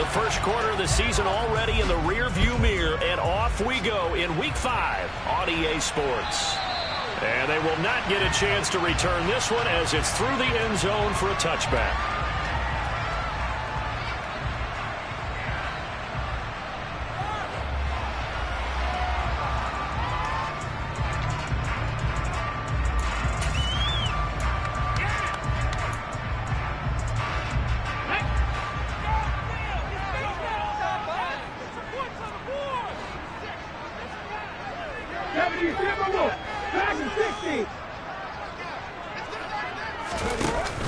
first quarter of the season already in the rearview mirror, and off we go in Week 5 on EA Sports. And they will not get a chance to return this one as it's through the end zone for a touchback.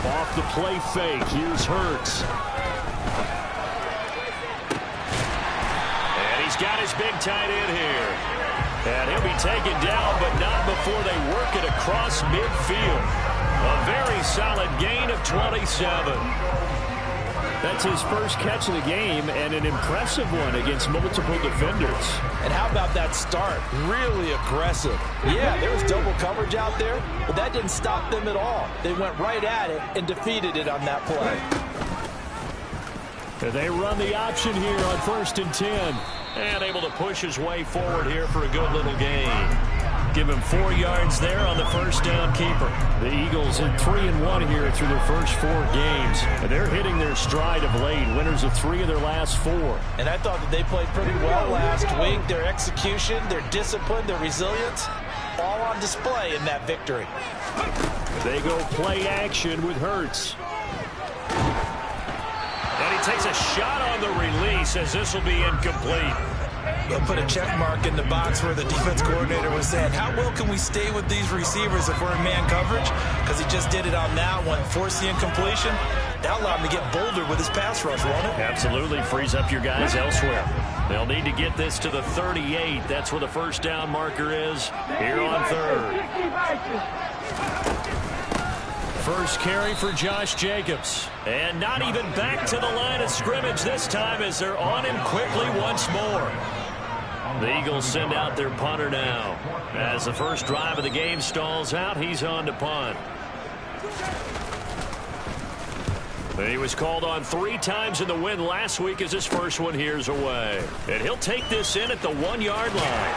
Off the play fake, here's Hurts. And he's got his big tight end here. And he'll be taken down, but not before they work it across midfield. A very solid gain of 27. That's his first catch of the game, and an impressive one against multiple defenders. And how about that start? Really aggressive. Yeah, there was double coverage out there, but that didn't stop them at all. They went right at it and defeated it on that play. They run the option here on 1st and 10. And able to push his way forward here for a good little gain. Give him 4 yards there on the first down keeper. The Eagles in 3-1 here through their first 4 games. And they're hitting their stride of late. Winners of 3 of their last 4. And I thought that they played pretty well last week. Their execution, their discipline, their resilience, all on display in that victory. They go play action with Hurts. And he takes a shot on the release as this will be incomplete. They'll put a check mark in the box where the defense coordinator was saying, how well can we stay with these receivers if we're in man coverage? Because he just did it on that one, forced the incompletion. That allowed him to get bolder with his pass rush, won't it? Absolutely frees up your guys elsewhere. They'll need to get this to the 38. That's where the first down marker is here on 3rd. First carry for Josh Jacobs. And not even back to the line of scrimmage this time as they're on him quickly once more. The Eagles send out their punter now. As the first drive of the game stalls out, he's on to punt. He was called on 3 times in the win last week as his first one here's away. And he'll take this in at the 1-yard line.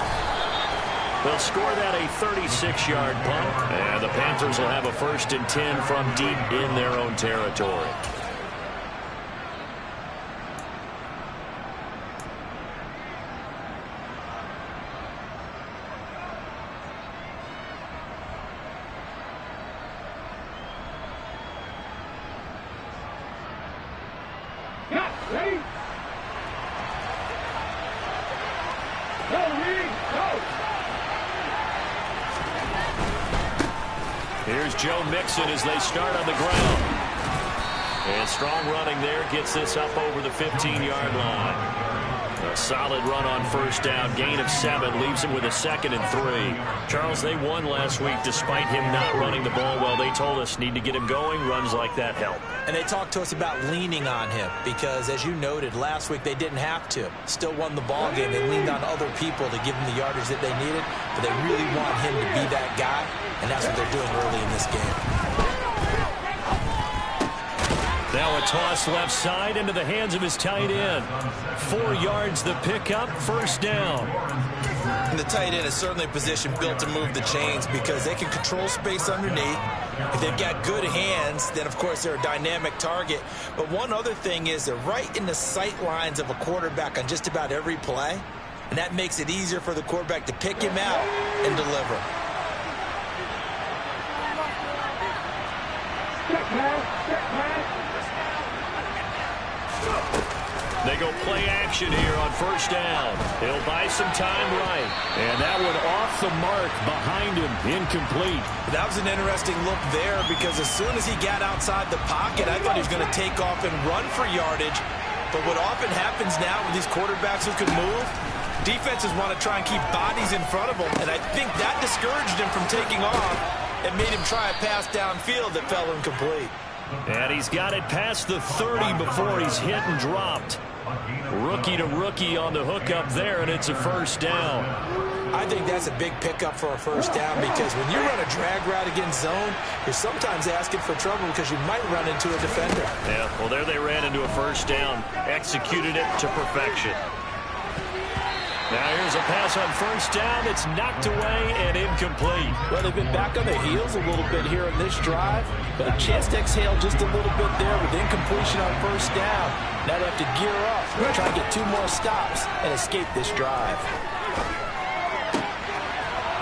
They'll score that a 36-yard punt. And the Panthers will have a 1st and 10 from deep in their own territory. Here's Joe Mixon as they start on the ground. And strong running there gets this up over the 15-yard line. A solid run on first down. Gain of 7 leaves him with a 2nd and 3. Charles, they won last week despite him not running the ball well. They told us need to get him going. Runs like that help. And they talked to us about leaning on him because, as you noted, last week they didn't have to. Still won the ball game. They leaned on other people to give him the yardage that they needed, but they really want him to be that guy, and that's what they're doing early in this game. Now a toss left side into the hands of his tight end. 4 yards the pickup, first down. And the tight end is certainly a position built to move the chains because they can control space underneath. If they've got good hands, then of course they're a dynamic target. But one other thing is they're right in the sight lines of a quarterback on just about every play. And that makes it easier for the quarterback to pick him out and deliver. They go play action here on first down. He'll buy some time right. And that one off the mark behind him, incomplete. That was an interesting look there because as soon as he got outside the pocket, I thought he was going to take off and run for yardage. But what often happens now with these quarterbacks who can move, defenses want to try and keep bodies in front of them. And I think that discouraged him from taking off and made him try a pass downfield that fell incomplete. And he's got it past the 30 before he's hit and dropped. Rookie to rookie on the hookup there, and it's a first down. I think that's a big pickup for a first down because when you run a drag route against zone, you're sometimes asking for trouble because you might run into a defender. Yeah, well, there they ran into a first down. Executed it to perfection. Now here's a pass on first down. It's knocked away and incomplete. Well, they've been back on their heels a little bit here in this drive, but a chance to exhale just a little bit there with incompletion on first down. Now they have to gear up, try to get 2 more stops, and escape this drive.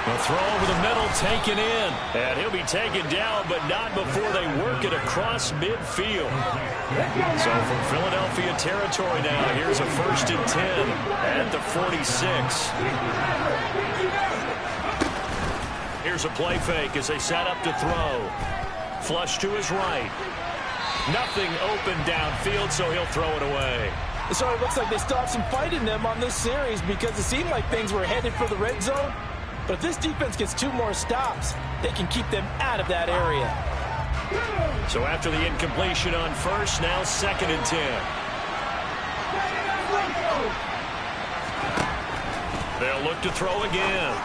The throw over the middle, taken in. And he'll be taken down, but not before they work it across midfield. So from Philadelphia territory now, here's a 1st and 10 at the 46. Here's a play fake as they set up to throw. Flush to his right. Nothing open downfield, so he'll throw it away. So it looks like they still have some fight in them on this series because it seemed like things were headed for the red zone. But if this defense gets 2 more stops, they can keep them out of that area. So after the incompletion on first, now 2nd and 10. They'll look to throw again.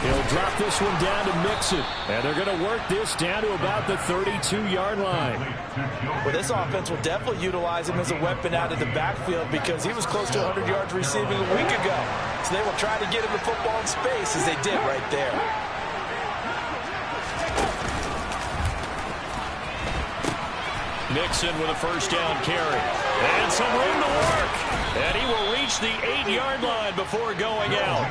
He'll drop this one down to Mixon. And they're going to work this down to about the 32-yard line. Well, this offense will definitely utilize him as a weapon out of the backfield because he was close to 100 yards receiving a week ago. So they will try to get him the football in space as they did right there. Mixon with a first down carry. And some room to work. And he will reach the 8-yard line before going out.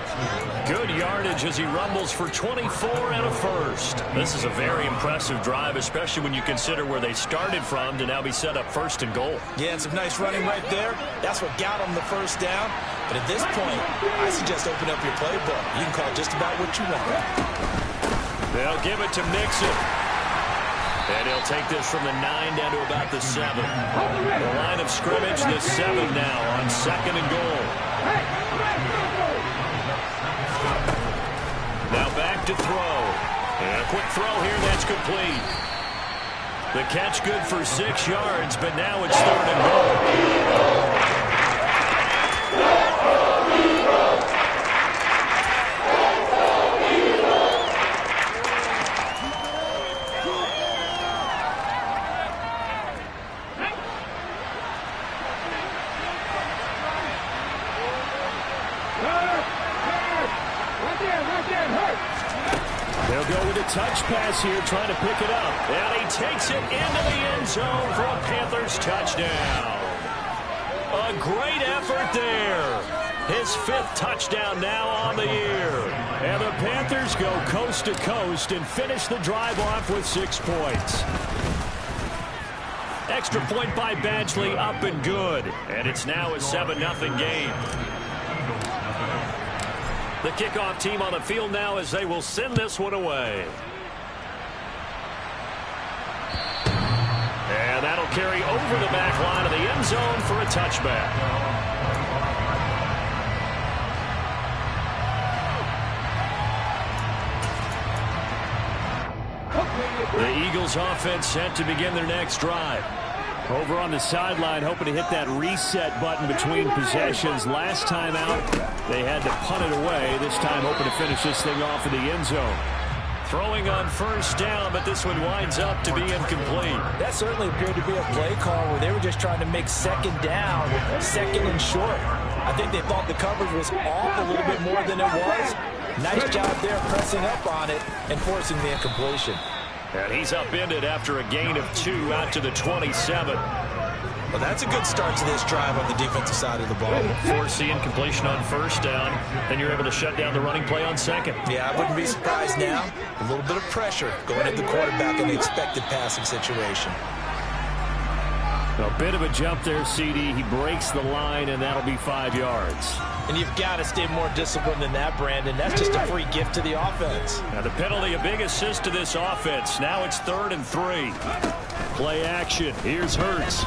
Good yardage as he rumbles for 24 and a first. This is a very impressive drive, especially when you consider where they started from to now be set up 1st and goal. Yeah, and some nice running right there. That's what got them the first down. But at this point, I suggest open up your playbook. You can call just about what you want. They'll give it to Mixon. And he'll take this from the 9 down to about the 7. The line of scrimmage, the 7 now on 2nd and goal. Now back to throw. And a quick throw here, that's complete. The catch good for 6 yards, but now it's 3rd and goal. They'll go with a touch pass here, trying to pick it up. And he takes it into the end zone for a Panthers touchdown. A great effort there. His 5th touchdown now on the year. And the Panthers go coast to coast and finish the drive off with 6 points. Extra point by Badgley, up and good. And it's now a 7-0 game. The kickoff team on the field now as they will send this one away. And that'll carry over the back line of the end zone for a touchback. The Eagles offense set to begin their next drive. Over on the sideline, hoping to hit that reset button between possessions. Last time out, they had to punt it away. This time, hoping to finish this thing off in the end zone. Throwing on first down, but this one winds up to be incomplete. That certainly appeared to be a play call where they were just trying to make 2nd down, 2nd and short. I think they thought the coverage was off a little bit more than it was. Nice job there pressing up on it and forcing the incompletion. And he's upended after a gain of 2 out to the 27. Well, that's a good start to this drive on the defensive side of the ball. Force the incompletion on first down, then you're able to shut down the running play on 2nd. Yeah, I wouldn't be surprised now. A little bit of pressure going at the quarterback in the expected passing situation. A bit of a jump there, CD. He breaks the line, and that'll be 5 yards. And you've got to stay more disciplined than that, Brandon. That's just a free gift to the offense. Now the penalty, a big assist to this offense. Now it's 3rd and 3. Play action. Here's Hurts.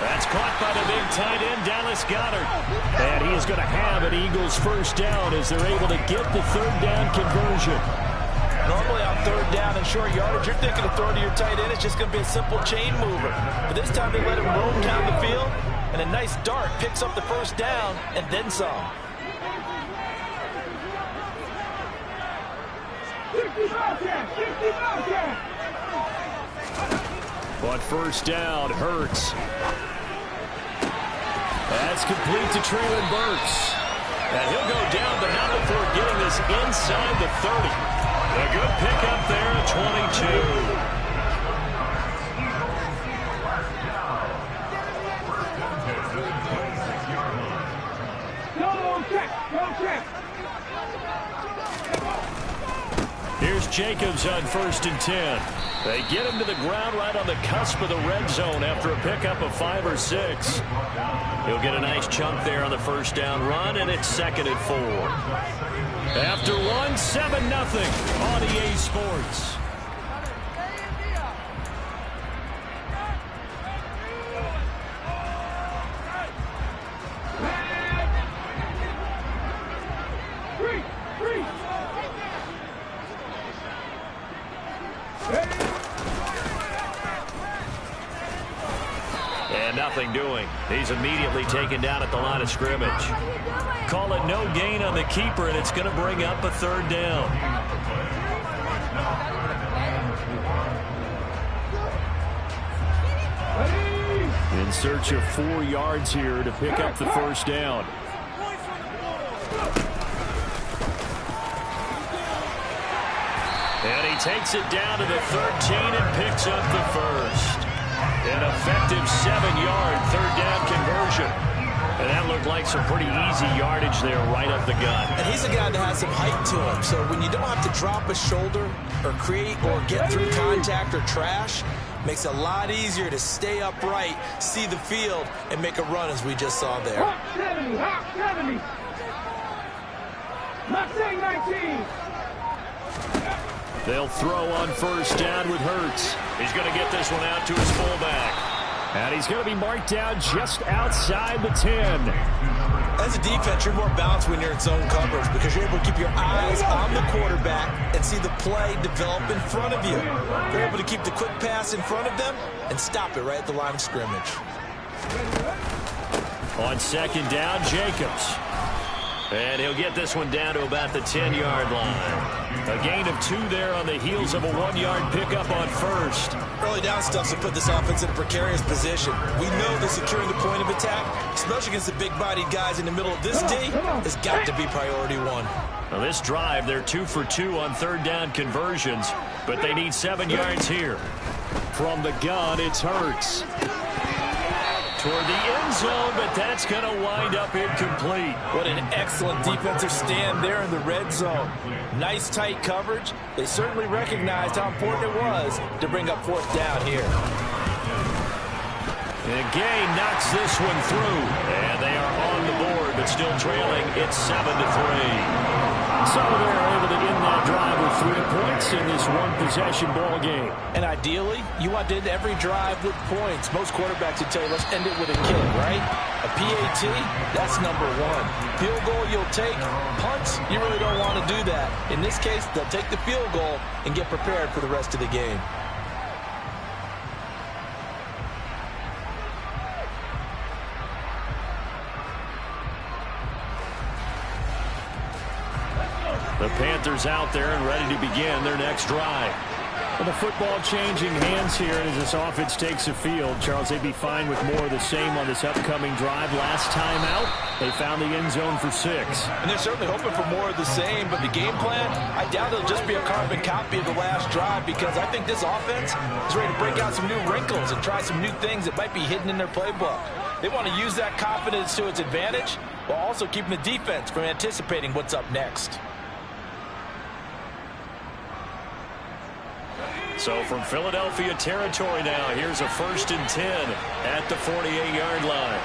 That's caught by the big tight end, Dallas Goedert. And he is going to have an Eagles first down as they're able to get the 3rd down conversion. Normally on 3rd down and short yardage, you're thinking of throwing to your tight end. It's just going to be a simple chain mover. But this time they let him roam down the field, and a nice dart picks up the first down and then some. On first down, Hurts. That's complete to Traylon Burks. And he'll go down, but not before getting this inside the 30. A good pickup there at 22. Here's Jacobs on 1st and 10. They get him to the ground right on the cusp of the red zone after a pickup of 5 or 6. He'll get a nice chunk there on the first down run, and it's 2nd and 4. After one, 7-0 on EA Sports. And nothing doing. He's immediately taken down at the line of scrimmage. Call it no gain on the keeper, and it's going to bring up a 3rd down. In search of 4 yards here to pick up the first down. And he takes it down to the 13 and picks up the first. An effective 7-yard 3rd down conversion. And that looked like some pretty easy yardage there right up the gut. And he's a guy that has some height to him. So when you don't have to drop a shoulder or create or get through contact or trash, makes it a lot easier to stay upright, see the field, and make a run as we just saw there. Hot 70, hot 70. Mustang 19. They'll throw on first down with Hurts. He's going to get this one out to his fullback. And he's going to be marked down just outside the 10. As a defense, you're more balanced when you're in zone coverage because you're able to keep your eyes on the quarterback and see the play develop in front of you. You're able to keep the quick pass in front of them and stop it right at the line of scrimmage. On 2nd down, Jacobs. And he'll get this one down to about the 10-yard line. A gain of 2 there on the heels of a 1-yard pickup on first. Early down stuff to put this offense in a precarious position. We know that securing the point of attack, especially against the big-bodied guys in the middle of this D, has got to be priority 1. Now this drive, they're 2 for 2 on 3rd down conversions, but they need 7 yards here. From the gun, it's Hurts. Toward the end zone, but that's going to wind up incomplete. What an excellent defensive stand there in the red zone. Nice tight coverage. They certainly recognized how important it was to bring up 4th down here. And Gay knocks this one through, and they are on the board, but still trailing. It's 7-3. So they're able to end that drive with 3 points in this one-possession ball game. And ideally, you want to end every drive with points. Most quarterbacks would tell you, let's end it with a kick, right? A PAT, that's number 1. Field goal you'll take. Punts, you really don't want to do that. In this case, they'll take the field goal and get prepared for the rest of the game. The Panthers out there and ready to begin their next drive. Well, the football changing hands here as this offense takes the field. Charles, they'd be fine with more of the same on this upcoming drive. Last time out, they found the end zone for 6. And they're certainly hoping for more of the same, but the game plan, I doubt it'll just be a carbon copy of the last drive because I think this offense is ready to break out some new wrinkles and try some new things that might be hidden in their playbook. They want to use that confidence to its advantage while also keeping the defense from anticipating what's up next. So from Philadelphia territory now, here's a 1st and 10 at the 48-yard line.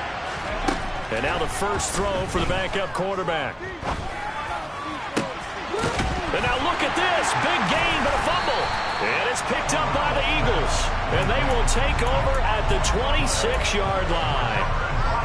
And now the first throw for the backup quarterback. And now look at this. Big gain, but a fumble. And it's picked up by the Eagles. And they will take over at the 26-yard line.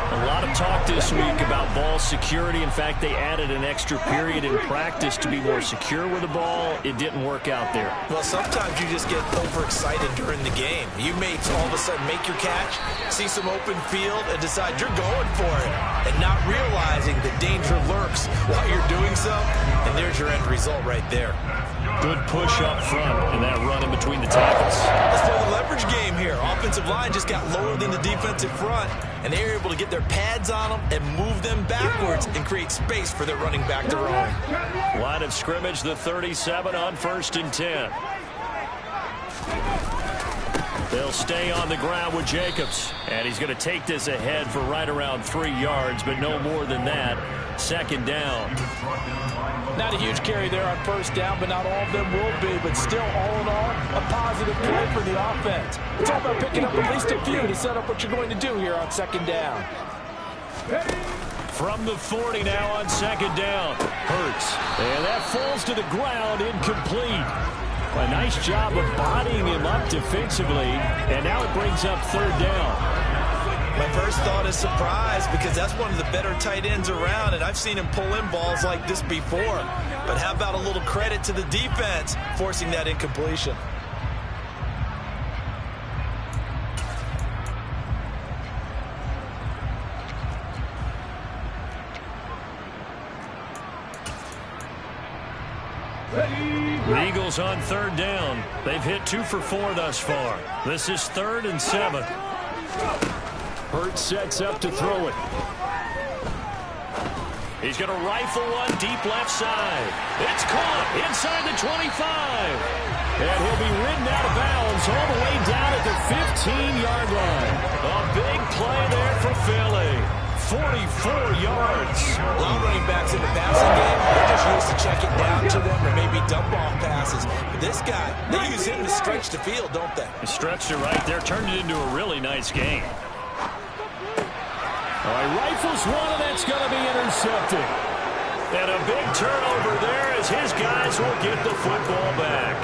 A lot of talk this week about ball security. In fact, they added an extra period in practice to be more secure with the ball. It didn't work out there. Well, sometimes you just get overexcited during the game. You may all of a sudden make your catch, see some open field, and decide you're going for it, and not realizing the danger lurks while you're doing so, and there's your end result right there. Good push up front and that run in between the tackles. Let's play the leverage game here. Offensive line just got lower than the defensive front, and they were able to get their pads on them and move them backwards and create space for their running back to roam. Line of scrimmage, the 37 on 1st and 10. They'll stay on the ground with Jacobs. And he's going to take this ahead for right around 3 yards, but no more than that. 2nd down. Not a huge carry there on 1st down, but not all of them will be. But still, all in all, a positive play for the offense. It's all about picking up at least a few to set up what you're going to do here on 2nd down. From the 40 now on 2nd down. Hurts. And that falls to the ground, incomplete. A nice job of bodying him up defensively, and now it brings up 3rd down. My first thought is surprise, because that's one of the better tight ends around, and I've seen him pull in balls like this before. But how about a little credit to the defense forcing that incompletion? The Eagles on 3rd down. They've hit 2 for 4 thus far. This is 3rd and 7. Hurts sets up to throw it. He's going to rifle one deep left side. It's caught inside the 25. And he'll be ridden out of bounds all the way down at the 15-yard line. A big play there for Philly. 44 yards. A lot of running backs in the passing game, they're just used to check it down to them or maybe dump off passes. But this guy, they use him to stretch the field, don't they? Stretched it right there, turned it into a really nice game. All right, rifles one, and that's going to be intercepted. And a big turnover there as his guys will get the football back.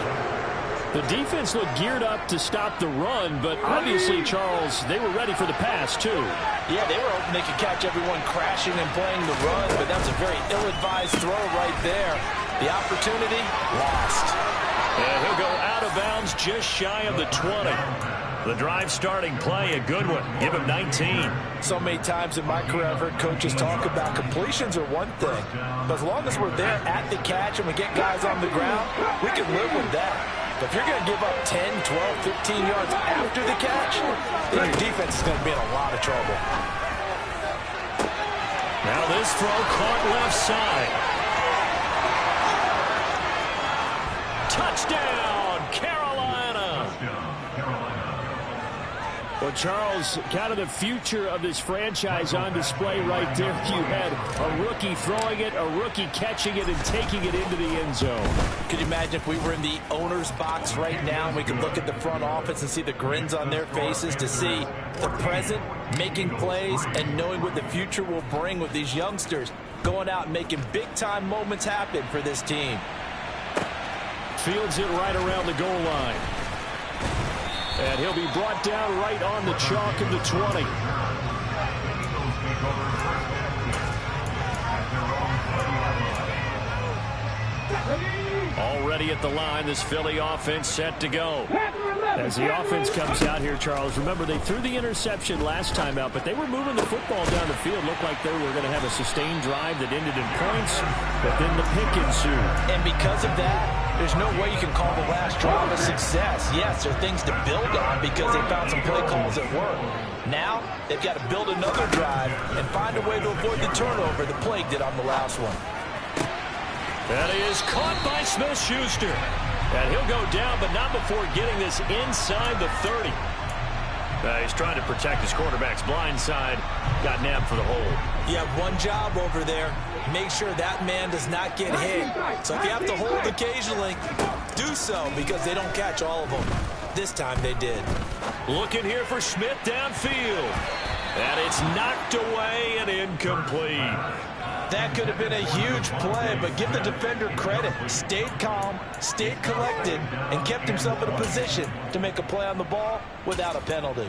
The defense looked geared up to stop the run, but obviously, Charles, they were ready for the pass, too. Yeah, they were hoping they could catch everyone crashing and playing the run, but that's a very ill-advised throw right there. The opportunity, lost. And he'll go out of bounds just shy of the 20. The drive starting play, a good one. Give him 19. So many times in my career, I've heard coaches talk about completions are one thing, but as long as we're there at the catch and we get guys on the ground, we can live with that. But if you're going to give up 10, 12, 15 yards after the catch, then your defense is going to be in a lot of trouble. Now this throw caught left side. Touchdown, Carolina. Well, Charles, kind of the future of this franchise on display right there. You had a rookie throwing it, a rookie catching it, and taking it into the end zone. Could you imagine if we were in the owner's box right now and we could look at the front office and see the grins on their faces to see the present, making plays, and knowing what the future will bring with these youngsters going out and making big-time moments happen for this team. Fields it right around the goal line. And he'll be brought down right on the chalk of the 20. Already at the line, this Philly offense set to go. As the offense comes out here, Charles, remember they threw the interception last time out, but they were moving the football down the field. Looked like they were going to have a sustained drive that ended in points, but then the pick ensued. And because of that, there's no way you can call the last drive a success. Yes, there are things to build on because they found some play calls that work. Now, they've got to build another drive and find a way to avoid the turnover the plague did on the last one. And he is caught by Smith-Schuster. And he'll go down, but not before getting this inside the 30. He's trying to protect his quarterback's blind side. Got nabbed for the hold. You have one job over there. Make sure that man does not get hit. So if you have to hold occasionally, do so because they don't catch all of them. This time they did. Looking here for Smith downfield. And it's knocked away and incomplete. That could have been a huge play, but give the defender credit. Stayed calm, stayed collected, and kept himself in a position to make a play on the ball without a penalty.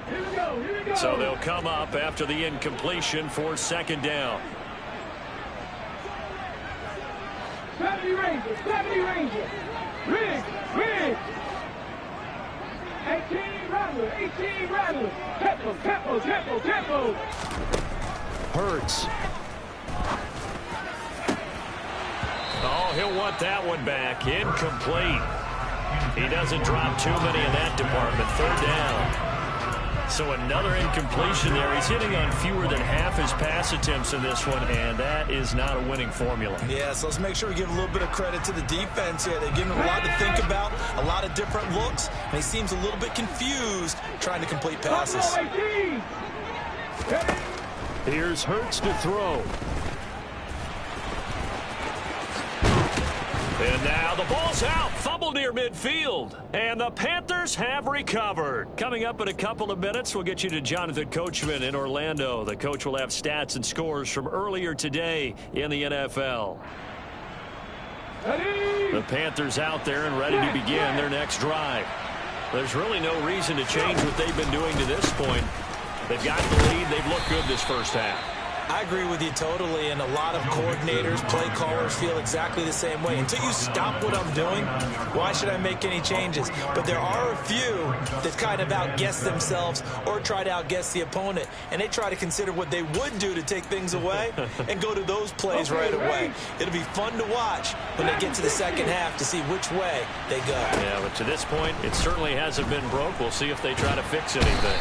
Here we go. So they'll come up after the incompletion for 2nd down. 70 Rangers, 70 Rangers. Rig. 18 Rattler. Tempo. Hurts. Oh, he'll want that one back. Incomplete. He doesn't drop too many in that department. Third down. So another incompletion there. He's hitting on fewer than half his pass attempts in this one, and that is not a winning formula. Yeah, so let's make sure we give a little bit of credit to the defense here. They've given him a lot to think about, a lot of different looks, and he seems a little bit confused trying to complete passes. Here's Hurts to throw. And now the ball's out. Fumble near midfield. And the Panthers have recovered. Coming up in a couple of minutes, we'll get you to Jonathan Coachman in Orlando. The coach will have stats and scores from earlier today in the NFL. The Panthers out there and ready to begin their next drive. There's really no reason to change what they've been doing to this point. They've got the lead. They've looked good this first half. I agree with you totally, and a lot of coordinators, play callers feel exactly the same way. Until you stop what I'm doing, why should I make any changes? But there are a few that kind of outguess themselves or try to outguess the opponent, and they try to consider what they would do to take things away and go to those plays right away. It'll be fun to watch when they get to the second half to see which way they go. Yeah, but to this point, it certainly hasn't been broke. We'll see if they try to fix anything.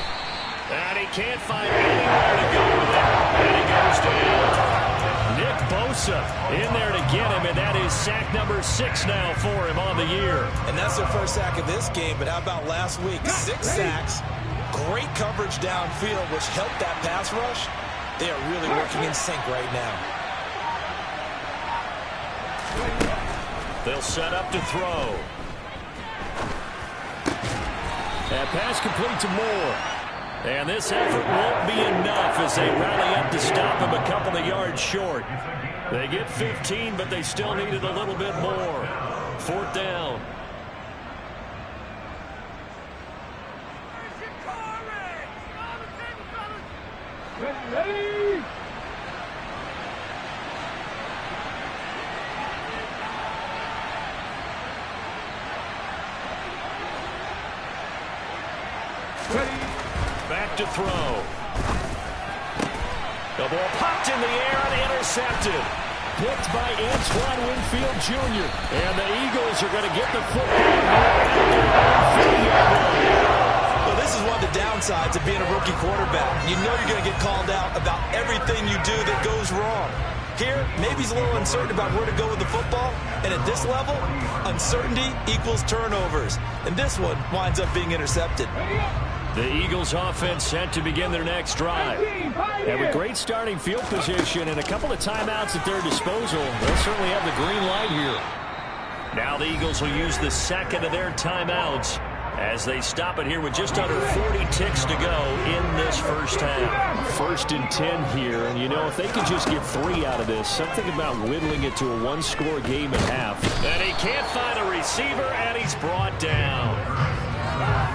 And he can't find anywhere to go with it. And he goes down. Nick Bosa in there to get him, and that is sack number 6 now for him on the year. And that's their first sack of this game, but how about last week? 6 sacks, great coverage downfield, which helped that pass rush. They are really working in sync right now. They'll set up to throw. That pass complete to Moore. And this effort won't be enough as they rally up to stop him a couple of yards short. They get 15, but they still needed a little bit more. 4th down. Ready? Back to throw. The ball popped in the air and intercepted. Picked by Antoine Winfield Jr. And the Eagles are going to get the football. Well, this is one of the downsides of being a rookie quarterback. You know you're going to get called out about everything you do that goes wrong. Here, maybe he's a little uncertain about where to go with the football. And at this level, uncertainty equals turnovers. And this one winds up being intercepted. The Eagles offense set to begin their next drive. And with great starting field position and a couple of timeouts at their disposal, they'll certainly have the green light here. Now the Eagles will use the second of their timeouts as they stop it here with just under 40 ticks to go in this first half. 1st and 10 here, and you know, if they could just get 3 out of this, something about whittling it to a 1-score game at half. And he can't find a receiver, and he's brought down.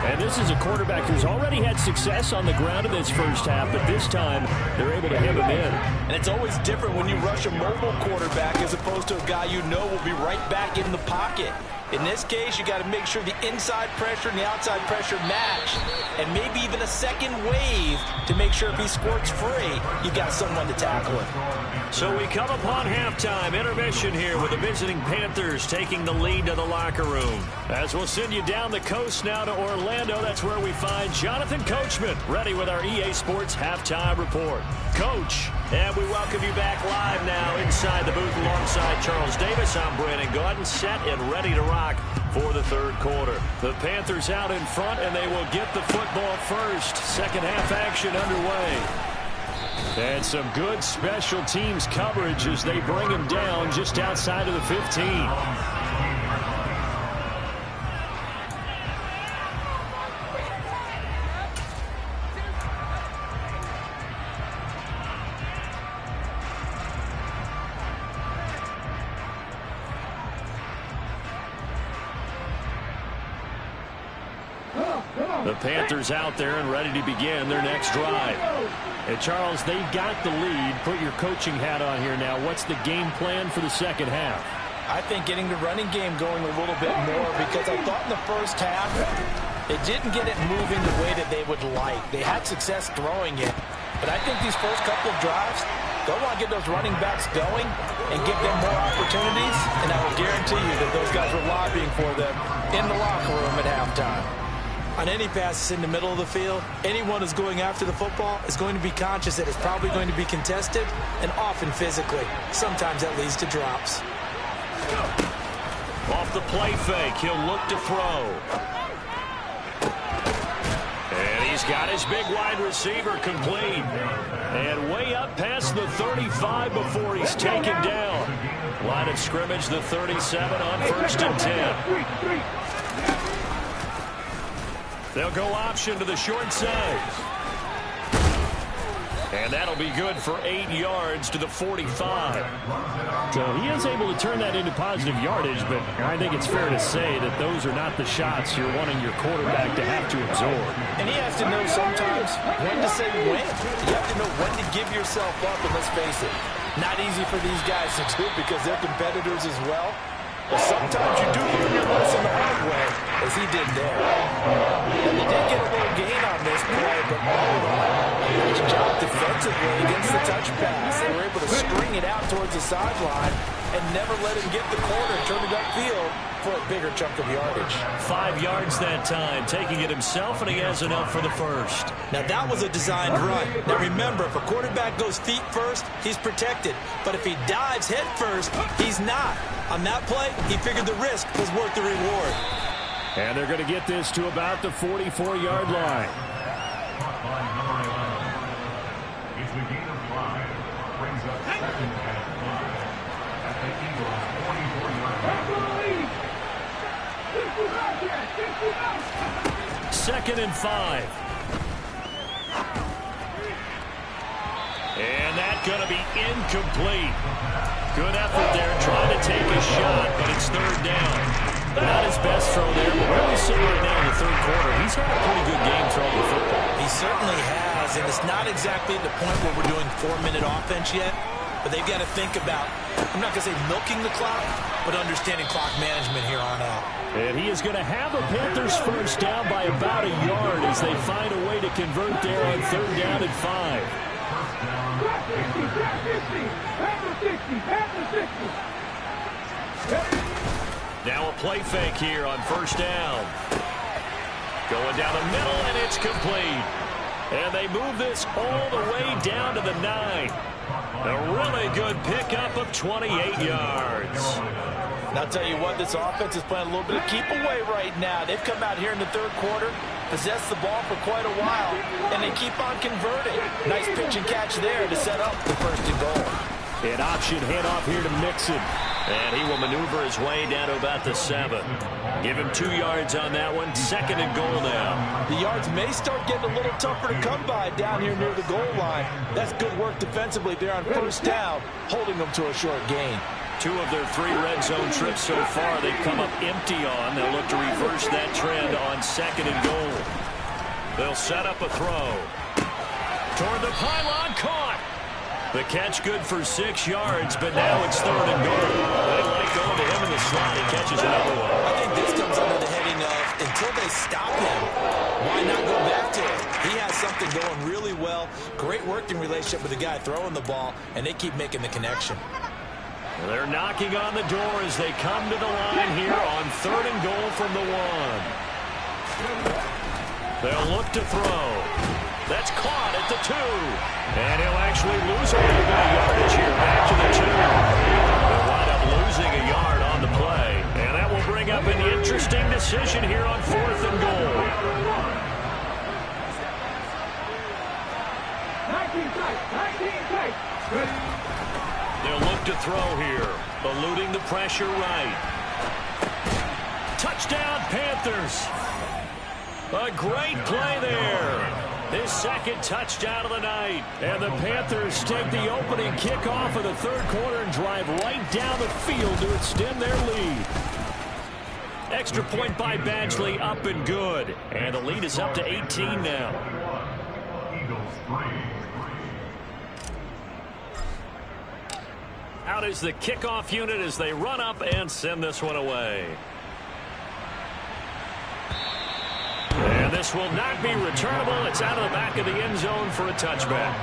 And this is a quarterback who's already had success on the ground in this first half, but this time they're able to hem him in. And it's always different when you rush a mobile quarterback as opposed to a guy you know will be right back in the pocket. In this case, you got to make sure the inside pressure and the outside pressure match, and maybe even a second wave to make sure if he squirts free, you got someone to tackle him. So we come upon halftime intermission here with the visiting Panthers taking the lead to the locker room. As we'll send you down the coast now to Orlando, that's where we find Jonathan Coachman ready with our EA Sports halftime report. Coach, and we welcome you back live now inside the booth alongside Charles Davis. I'm Brandon Gordon, set and ready to rock for the third quarter. The Panthers out in front, and they will get the football first. Second half action underway. And some good special teams coverage as they bring him down just outside of the 15. The Panthers out there and ready to begin their next drive. And Charles, they've got the lead. Put your coaching hat on here now. What's the game plan for the second half? I think getting the running game going a little bit more, because I thought in the first half they didn't get it moving the way that they would like. They had success throwing it, But I think these first couple of drives, they'll want to get those running backs going and give them more opportunities, and I will guarantee you that those guys were lobbying for them in the locker room at halftime. On any passes in the middle of the field, anyone who's going after the football is going to be conscious that it's probably going to be contested, and often physically. Sometimes that leads to drops. Off the play fake, he'll look to throw. And he's got his big wide receiver complete. And way up past the 35 before he's taken down. Line of scrimmage, the 37 on 1st and 10. They'll go option to the short side. And that'll be good for 8 yards to the 45. So he is able to turn that into positive yardage, but I think it's fair to say that those are not the shots you're wanting your quarterback to have to absorb. And he has to know sometimes when to say when. You have to know when to give yourself up, and let's face it, not easy for these guys to do because they're competitors as well. But sometimes you do learn your lesson the hard way, as he did there. And they did get a little gain on this play, but all in all, nice job defensively against the touch pass. They were able to string it out towards the sideline and never let him get the corner and turn it upfield for a bigger chunk of yardage. 5 yards that time, taking it himself, and he has enough for the first. Now, that was a designed run. Now, remember, if a quarterback goes feet first, he's protected. But if he dives head first, he's not. On that play, he figured the risk was worth the reward. And they're going to get this to about the 44-yard line. Second and 5. And that's going to be incomplete. Good effort there trying to take a shot, but it's 3rd down. Not his best throw there, but where he's sitting right now in the 3rd quarter, he's had a pretty good game throwing the football. He certainly has, and it's not exactly at the point where we're doing 4-minute offense yet, but they've got to think about, I'm not going to say milking the clock, but understanding clock management here on out. And he is going to have the Panthers first down by about a yard as they find a way to convert there on 3rd down and 5. Now a play fake here on 1st down. Going down the middle, and it's complete. And they move this all the way down to the 9. A really good pickup of 28 yards. And I'll tell you what, this offense is playing a little bit of keep away right now. They've come out here in the 3rd quarter, possessed the ball for quite a while, and they keep on converting. Nice pitch and catch there to set up the 1st and goal. An option handoff here to Mixon. And he will maneuver his way down to about the 7. Give him 2 yards on that one. 2nd and goal now. The yards may start getting a little tougher to come by down here near the goal line. That's good work defensively there on 1st down, holding them to a short gain. 2 of their 3 red zone trips so far they've come up empty on. They'll look to reverse that trend on 2nd and goal. They'll set up a throw. Toward the pylon, caught. The catch good for 6 yards, but now it's 3rd and goal. They like going to him in the slot. He catches another one. I think this comes under the heading of, until they stop him, why not go back to him? He has something going really well. Great working relationship with the guy throwing the ball, and they keep making the connection. They're knocking on the door as they come to the line here on 3rd and goal from the 1. They'll look to throw. That's caught at the 2. And he'll actually lose a little bit of yardage here back to the 2. They'll wind up losing a yard on the play. And that will bring up an interesting decision here on 4th and goal. 19 tight. They'll look to throw here, eluding the pressure right. Touchdown, Panthers. A great play there. His 2nd touchdown of the night. And the Panthers take the opening kickoff of the 3rd quarter and drive right down the field to extend their lead. Extra point by Badgley, up and good. And the lead is up to 18 now. Out is the kickoff unit as they run up and send this one away. And this will not be returnable. It's out of the back of the end zone for a touchback.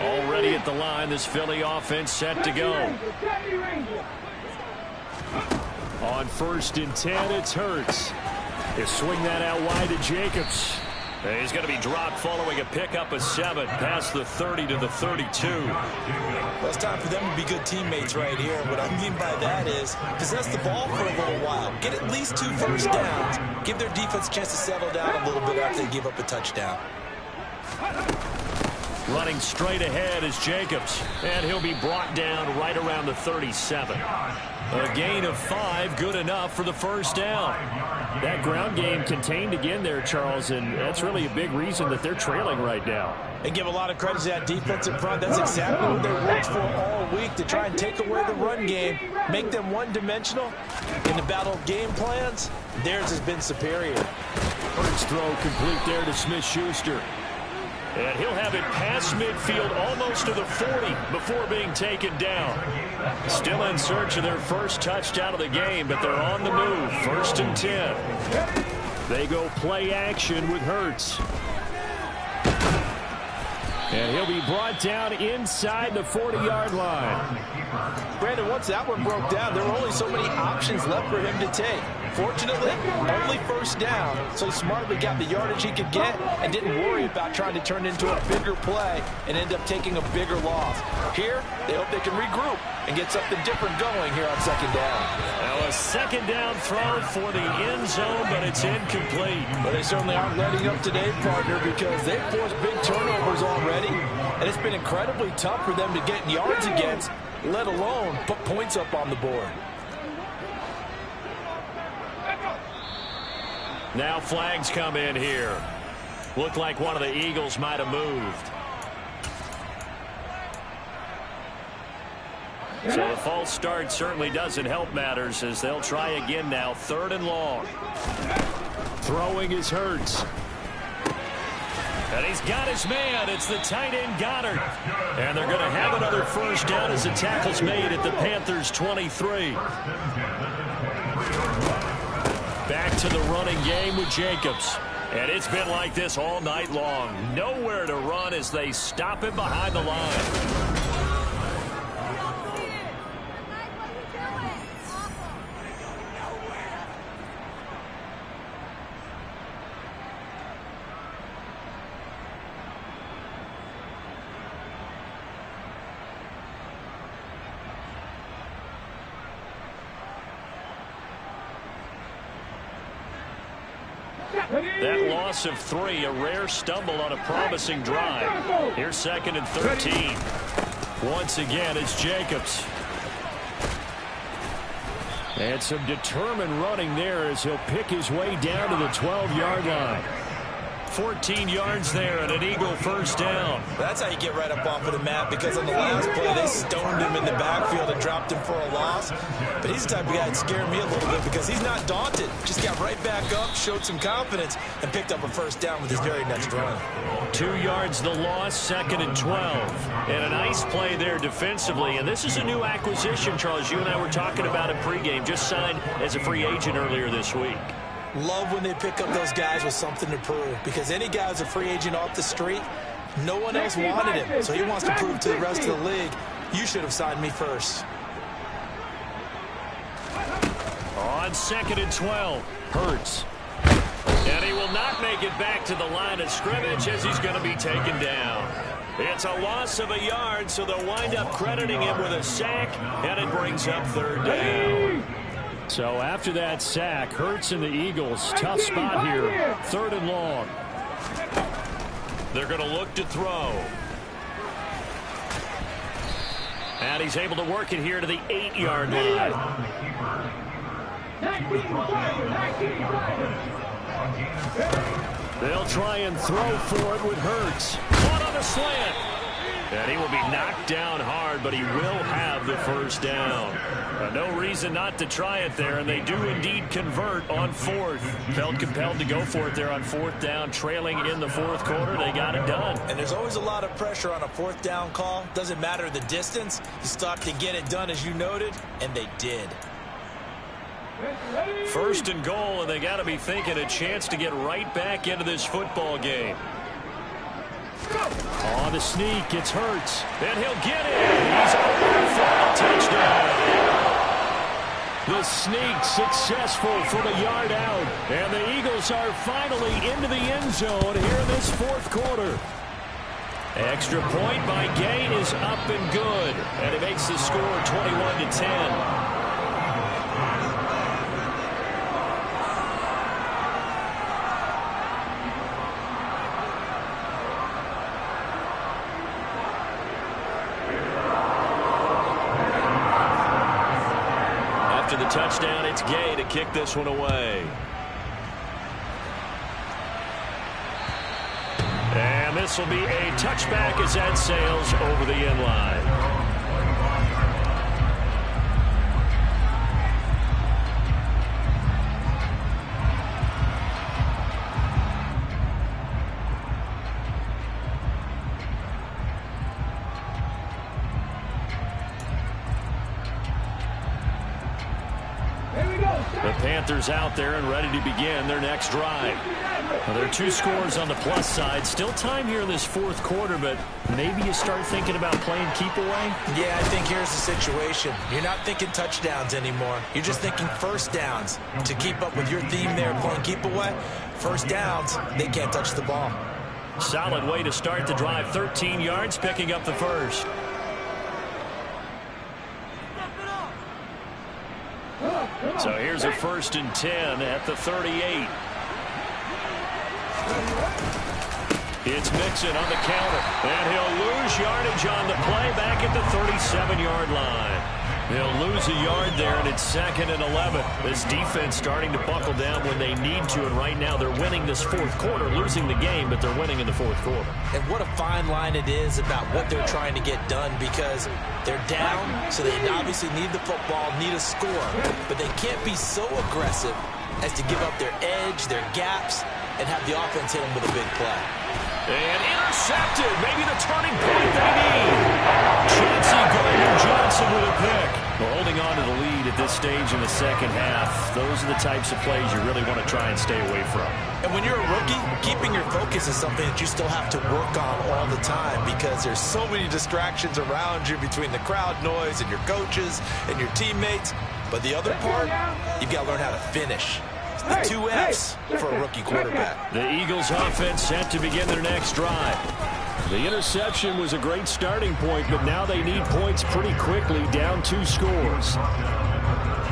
Already at the line, this Philly offense set to go. On 1st and 10, it's Hurts. He'll swing that out wide to Jacobs. And he's going to be dropped following a pickup of 7 past the 30 to the 32. Well, it's time for them to be good teammates right here. What I mean by that is possess the ball for a little while. Get at least 2 first downs. Give their defense a chance to settle down a little bit after they give up a touchdown. Running straight ahead is Jacobs. And he'll be brought down right around the 37. A gain of 5, good enough for the first down. That ground game contained again there, Charles, and that's really a big reason that they're trailing right now. And give a lot of credit to that defense in front. That's exactly what they worked for all week, to try and take away the run game, make them one-dimensional. In the battle of game plans, theirs has been superior. Hurts throw complete there to Smith-Schuster. And he'll have it past midfield almost to the 40 before being taken down. Still in search of their first touchdown of the game, but they're on the move. 1st and 10. They go play action with Hurts. And he'll be brought down inside the 40-yard line. Brandon, once that one broke down, there were only so many options left for him to take. Fortunately, only first down, so he smartly got the yardage he could get and didn't worry about trying to turn it into a bigger play and end up taking a bigger loss. Here, they hope they can regroup and get something different going here on 2nd down. Now a 2nd down throw for the end zone, but it's incomplete. But they certainly aren't letting up today, partner, because they've forced big turnovers already, and it's been incredibly tough for them to get yards against, let alone put points up on the board. Now flags come in here. Looked like one of the Eagles might have moved. So the false start certainly doesn't help matters as they'll try again now. 3rd and long. Throwing is Hurts. And he's got his man. It's the tight end Goddard. And they're going to have another first down as the tackle's made at the Panthers' 23. Back to the running game with Jacobs. And it's been like this all night long. Nowhere to run as they stop him behind the line. That loss of 3, a rare stumble on a promising drive. Here's 2nd and 13. Once again, it's Jacobs. And some determined running there as he'll pick his way down to the 12-yard line. 14 yards there and an Eagle first down. That's how you get right up off of the mat, because on the last play they stoned him in the backfield and dropped him for a loss. But he's the type of guy that scared me a little bit because he's not daunted. Just got right back up, showed some confidence, and picked up a first down with his very next run. 2 yards the loss, 2nd and 12. And a nice play there defensively. And this is a new acquisition, Charles. You and I were talking about it pregame. Just signed as a free agent earlier this week. Love when they pick up those guys with something to prove, because any guy who's a free agent off the street, no one else wanted him. So he wants to prove to the rest of the league, you should have signed me first. On 2nd and 12, Hurts. And he will not make it back to the line of scrimmage as he's going to be taken down. It's a loss of a yard, so they'll wind up crediting him with a sack, and it brings up 3rd down. So after that sack, Hurts and the Eagles, tough spot here. 3rd and long. They're going to look to throw. And he's able to work it here to the 8-yard line. They'll try and throw for it with Hurts. Caught on a slant. And he will be knocked down hard, but he will have the first down. No reason not to try it there, and they do indeed convert on fourth. Felt compelled to go for it there on fourth down, trailing in the fourth quarter. They got it done. And there's always a lot of pressure on a fourth down call. Doesn't matter the distance. You stop to get it done, as you noted, and they did. First and goal, and they got to be thinking a chance to get right back into this football game. On the sneak, it's Hurts. And he'll get it. He's open for a touchdown. The sneak successful from a yard out. And the Eagles are finally into the end zone here in this fourth quarter. Extra point by Gay is up and good. And it makes the score 21-10. The touchdown, it's Gay to kick this one away. And this will be a touchback as that sails over the end line. The Panthers out there and ready to begin their next drive. Well, there are two scores on the plus side. Still time here in this fourth quarter, but maybe you start thinking about playing keep away? Yeah, I think here's the situation. You're not thinking touchdowns anymore. You're just thinking first downs. To keep up with your theme there, playing keep away, first downs, they can't touch the ball. Solid way to start the drive. 13 yards, picking up the first. So here's a 1st and 10 at the 38. It's Mixon on the counter, and he'll lose yardage on the play back at the 37-yard line. He'll lose a yard there, and it's 2nd and 11. This defense starting to buckle down when they need to, and right now they're winning this fourth quarter, losing the game, but they're winning in the fourth quarter. And what a fine line it is about what they're trying to get done, because they're down, so they obviously need the football, need a score, but they can't be so aggressive as to give up their edge, their gaps, and have the offense hit them with a big play. And intercepted, maybe the turning point they need. Chauncey Gardner-Johnson with a pick. Well, holding on to the lead at this stage in the second half, those are the types of plays you really want to try and stay away from. And when you're a rookie, keeping your focus is something that you still have to work on all the time, because there's so many distractions around you between the crowd noise and your coaches and your teammates. But the other part, you've got to learn how to finish. The two F's for a rookie quarterback. The Eagles offense set to begin their next drive. The interception was a great starting point, but now they need points pretty quickly, down 2 scores.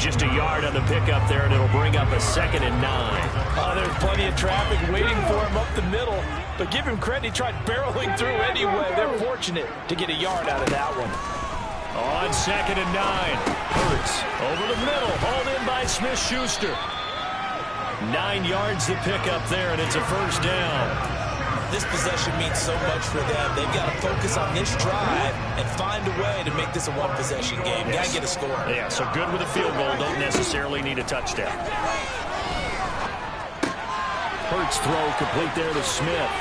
Just a yard on the pickup there, and it'll bring up a 2nd and 9. Oh, there's plenty of traffic waiting for him up the middle. But give him credit, he tried barreling through anyway. They're fortunate to get a yard out of that one. On 2nd and 9. Hurts over the middle, hauled in by Smith-Schuster. 9 yards to pick up there, and it's a first down. This possession means so much for them. They've got to focus on this drive and find a way to make this a one-possession game. Yes. Got to get a score. Yeah, so good with a field goal. Don't necessarily need a touchdown. Hurts throw complete there to Smith.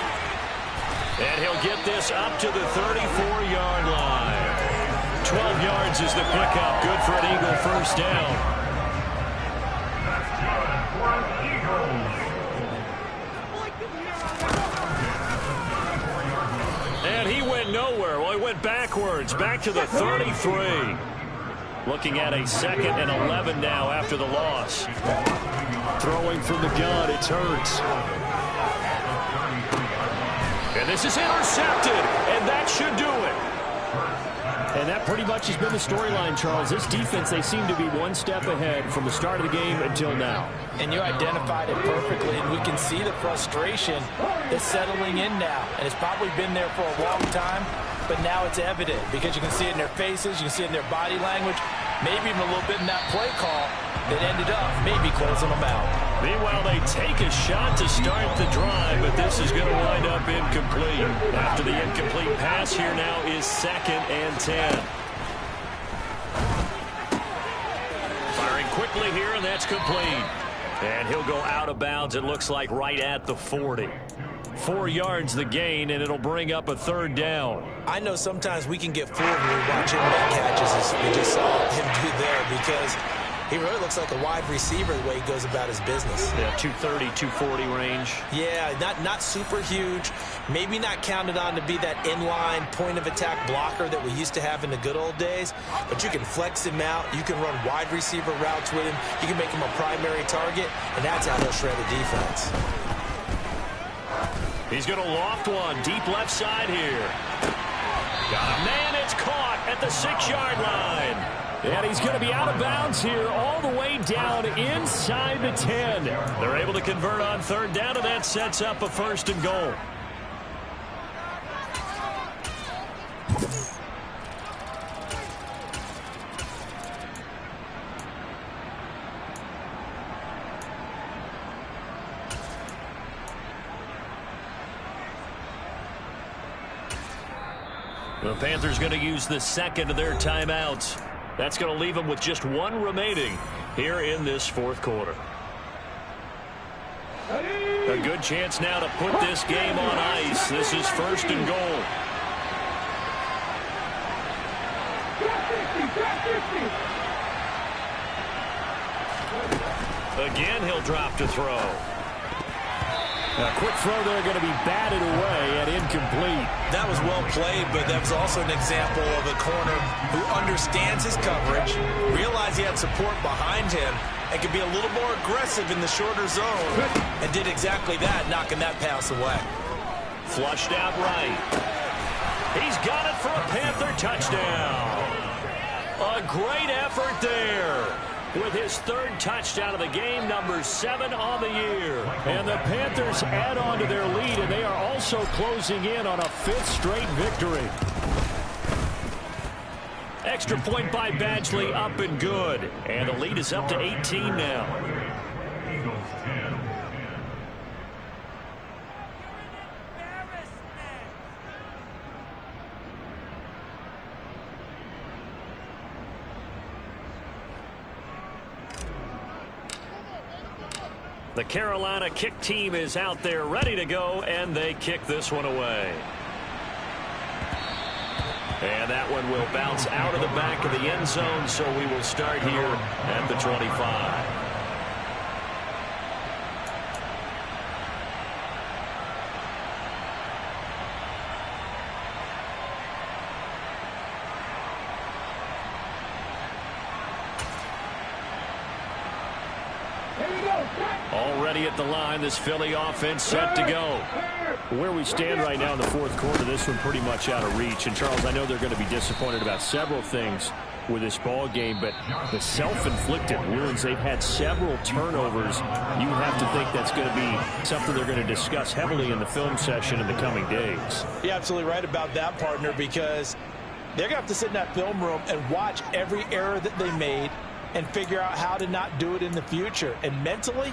And he'll get this up to the 34-yard line. 12 yards is the pickup. Good for an Eagle first down. And he went nowhere. Well, he went backwards, back to the 33. Looking at a 2nd and 11 now after the loss. Throwing from the gun, it's Hurts. And this is intercepted, and that should do it. And that pretty much has been the storyline, Charles. This defense, they seem to be one step ahead from the start of the game until now. And you identified it perfectly, and we can see the frustration that's settling in now. And it's probably been there for a long time, but now it's evident because you can see it in their faces, you can see it in their body language, maybe even a little bit in that play call that ended up maybe closing them out. Meanwhile, they take a shot to start the drive, but this is going to wind up incomplete. After the incomplete pass, here now is 2nd and 10. Firing quickly here, and that's complete. And he'll go out of bounds, it looks like, right at the 40. 4 yards the gain, and it'll bring up a 3rd down. I know sometimes we can get fooled when we watch him make catches, as we just saw him do there, because he really looks like a wide receiver the way he goes about his business. Yeah, 230, 240 range. Yeah, not super huge. Maybe not counted on to be that inline point-of-attack blocker that we used to have in the good old days. But you can flex him out. You can run wide receiver routes with him. You can make him a primary target, and that's how he'll shred a defense. He's going to loft one deep left side here. Got a man. It's caught at the 6-yard line. And he's going to be out of bounds here all the way down inside the 10. They're able to convert on 3rd down, and that sets up a 1st and goal. The Panthers going to use the 2nd of their timeouts. That's going to leave them with just 1 remaining here in this 4th quarter. A good chance now to put this game on ice. This is 1st and goal. Again, he'll drop to throw. A quick throw there, going to be batted away and incomplete. That was well played, but that was also an example of a corner who understands his coverage, realized he had support behind him, and could be a little more aggressive in the shorter zone, and did exactly that, knocking that pass away. Flushed out right. He's got it for a Panther touchdown. A great effort there. With his 3rd touchdown of the game, number 7 on the year. And the Panthers add on to their lead, and they are also closing in on a 5th straight victory. Extra point by Badgley, up and good. And the lead is up to 18 now. The Carolina kick team is out there ready to go, and they kick this one away. And that one will bounce out of the back of the end zone, so we will start here at the 25. Already at the line, this Philly offense set to go. Where we stand right now in the 4th quarter, this one pretty much out of reach. And, Charles, I know they're going to be disappointed about several things with this ball game, but the self-inflicted wounds, they've had several turnovers. You have to think that's going to be something they're going to discuss heavily in the film session in the coming days. You're absolutely right about that, partner, because they're going to have to sit in that film room and watch every error that they made and figure out how to not do it in the future. And mentally,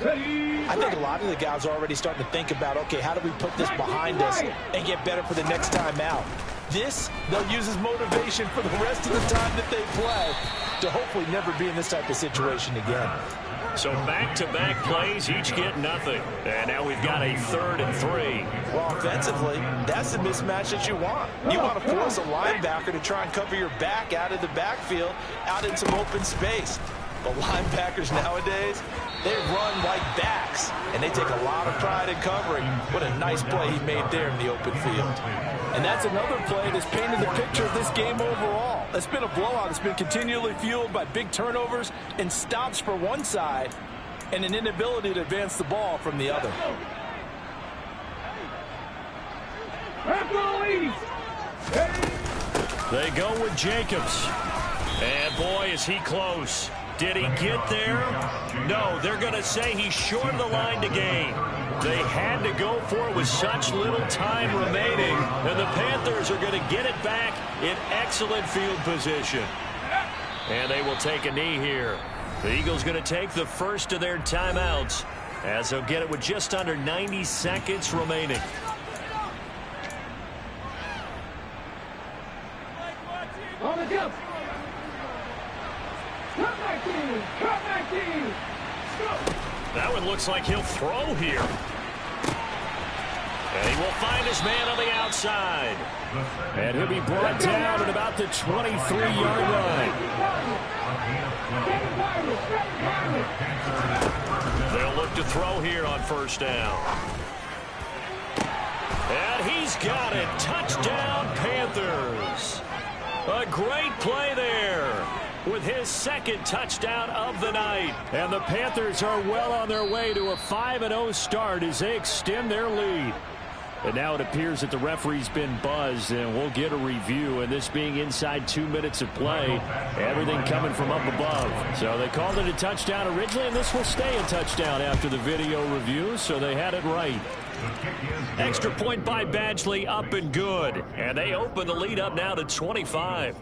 I think a lot of the guys are already starting to think about, okay, how do we put this behind us and get better for the next time out? This, they'll use as motivation for the rest of the time that they play to hopefully never be in this type of situation again. So back-to-back plays, each get nothing. And now we've got a 3rd and 3. Well, offensively, that's the mismatch that you want. You want to force a linebacker to try and cover your back out of the backfield, out in some open space. But linebackers nowadays, they run like backs, and they take a lot of pride in covering. What a nice play he made there in the open field. And that's another play that's painted the picture of this game overall. It's been a blowout. It's been continually fueled by big turnovers and stops for one side and an inability to advance the ball from the other. They go with Jacobs. And boy, is he close. Did he get there? No, they're going to say he's short of the line to gain. They had to go for it with such little time remaining, and the Panthers are going to get it back in excellent field position. And they will take a knee here. The Eagles going to take the first of their timeouts as they'll get it with just under 90 seconds remaining. On the jump. Cut back in. Cut back in. Go. That one looks like he'll throw here. And he will find his man on the outside. And he'll be brought down at about the 23-yard line. They'll look to throw here on first down. And he's got it. Touchdown, Panthers. A great play there with his second touchdown of the night. And the Panthers are well on their way to a 5-0 start as they extend their lead. And now it appears that the referee's been buzzed, and we'll get a review. And this being inside 2 minutes of play, everything coming from up above. So they called it a touchdown originally, and this will stay a touchdown after the video review, so they had it right. Extra point by Badgley, up and good. And they open the lead up now to 25.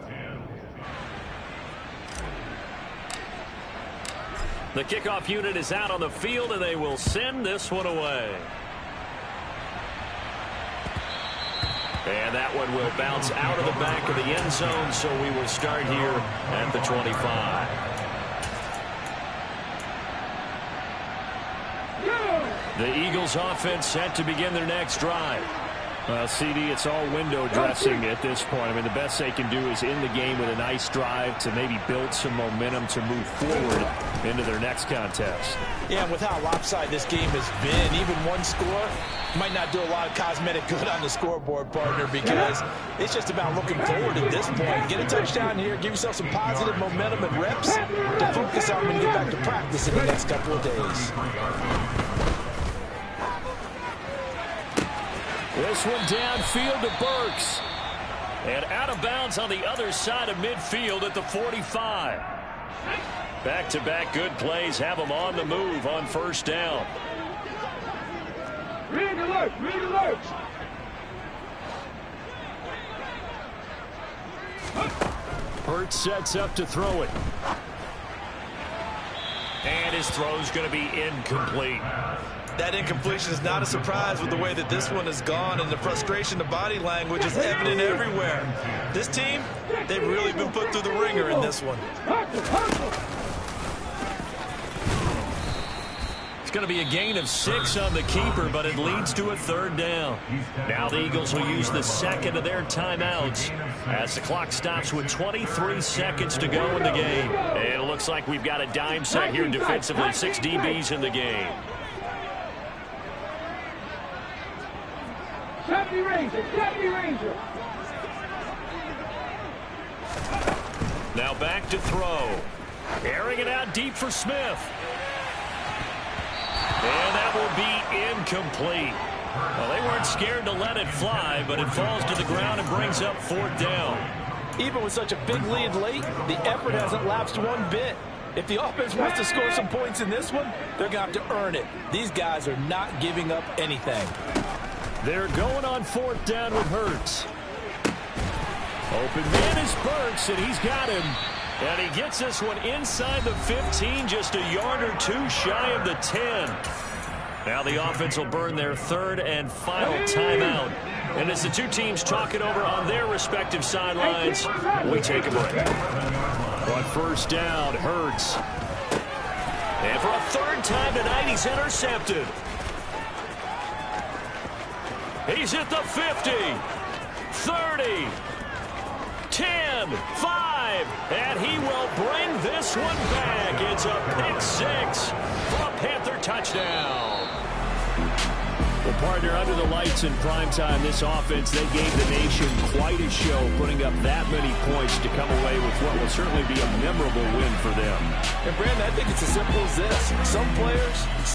The kickoff unit is out on the field, and they will send this one away. And that one will bounce out of the back of the end zone, so we will start here at the 25. The Eagles offense set to begin their next drive. Well, CD, it's all window dressing at this point. I mean, the best they can do is in the game with a nice drive to maybe build some momentum to move forward into their next contest. Yeah, and with how lopsided this game has been, even one score might not do a lot of cosmetic good on the scoreboard, partner, because it's just about looking forward at this point. Get a touchdown here, give yourself some positive momentum and reps to focus on when you get back to practice in the next couple of days. This one downfield to Burks. And out of bounds on the other side of midfield at the 45. Back-to-back good plays have them on the move on first down. Read alert. Read alert. Hurts sets up to throw it. And his throw's going to be incomplete. That incompletion is not a surprise with the way that this one has gone, and the frustration, the body language is evident everywhere. This team, they've really been put through the ringer in this one. It's going to be a gain of 6 on the keeper, but it leads to a third down. Now the Eagles will use the second of their timeouts as the clock stops with 23 seconds to go in the game. And it looks like we've got a dime set here defensively. 6 DBs in the game. Safety Ranger. Safety Ranger. Now back to throw. Airing it out deep for Smith. And that will be incomplete. Well, they weren't scared to let it fly, but it falls to the ground and brings up fourth down. Even with such a big lead late, the effort hasn't lapsed one bit. If the offense wants to score some points in this one, they're going to have to earn it. These guys are not giving up anything. They're going on fourth down with Hurts. Open man is Burks, and he's got him. And he gets this one inside the 15, just a yard or two shy of the 10. Now the offense will burn their third and final timeout. And as the two teams talk it over on their respective sidelines, we take a break. On first down, Hurts. And for a third time tonight, he's intercepted. He's at the 50, 30, 10, 5, and he will bring this one back. It's a pick 6 for a Panther touchdown. Well, partner, under the lights in primetime, this offense, they gave the nation quite a show, putting up that many points to come away with what will certainly be a memorable win for them. And, Brandon, I think it's as simple as this. Some players